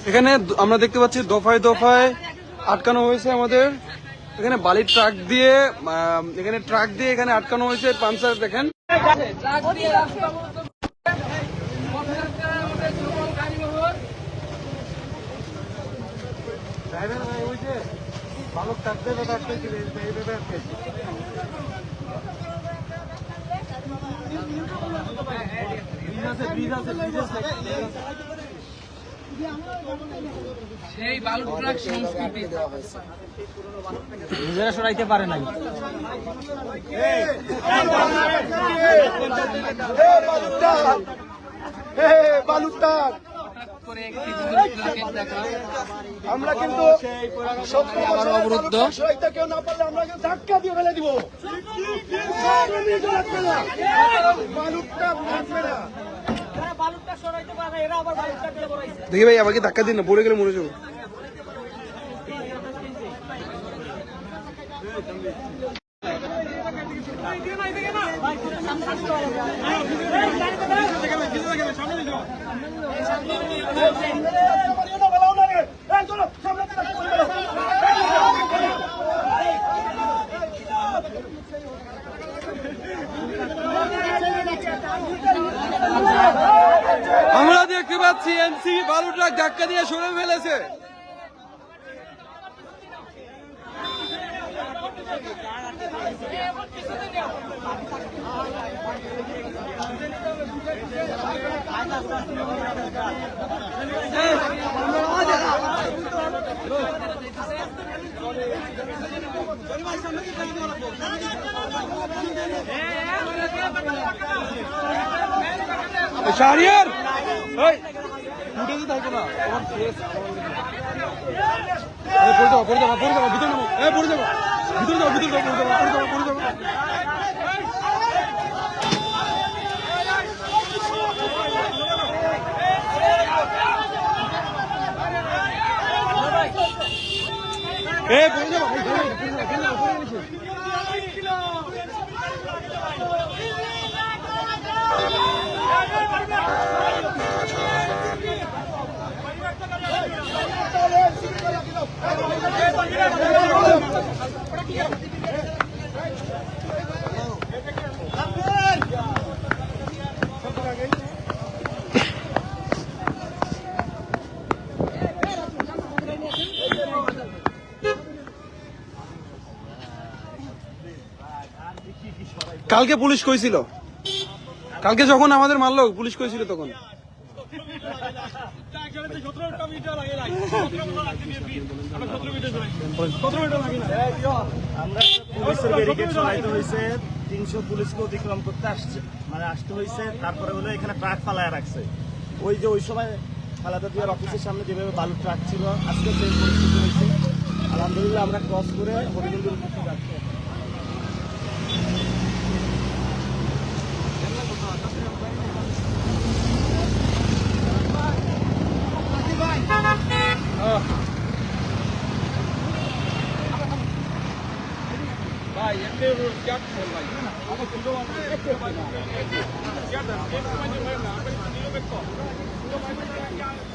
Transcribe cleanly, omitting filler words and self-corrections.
এখানে আমরা দেখতে পাচ্ছি দফায় দফায় আটকানো হয়েছে আমাদের এখানে বালির ট্রাক দিয়ে এখানে আটকানো হয়েছে পাঞ্চার দেখেন সেই বালু ট্রাক সংস্কৃতি নিজেরা সরাইতে পারে নাই। আমরা কিন্তু অবরুদ্ধ কেউ না পারলে আমরা ধাক্কা দিয়ে ফেলে দিব। দেখি ভাই আমাকে ধাক্কা দিন না, পড়ে গেলে মরে যাবো। আমরা দেখতে পাচ্ছি এনসি বালু ট্রাক ধাক্কা দিয়ে সরে ফেলেছে। শাহরিয়ার উঠে দিতে থাকো না, তোমার ফেস পড়ে যাবো ভিতরে নামো, পড়ে যাবো ভিতরে যাবো। কালকে পুলিশ কইছিল, কালকে যখন আমাদের মারলো পুলিশ কইছিল তখন আমরা পুলিশের ব্যারিকেড চলাইতে হয়েছে, 300 পুলিশকে অতিক্রম করতে আসতে হয়েছে। তারপরে হলো এখানে ট্রাক ফালায় রাখছে। ওই সময় খালেদা জিয়ার অফিসের সামনে যেভাবে বালু ট্রাক ছিল, আজকে সেই পরিস্থিতি হয়েছে। আলহামদুলিল্লাহ আমরা ক্রস করে হরিগঞ্জের উদ্দেশ্যে যাচ্ছি। ভাই এমনি ক্যাট ফোন ভাই আমার ভিডিও ক্যাট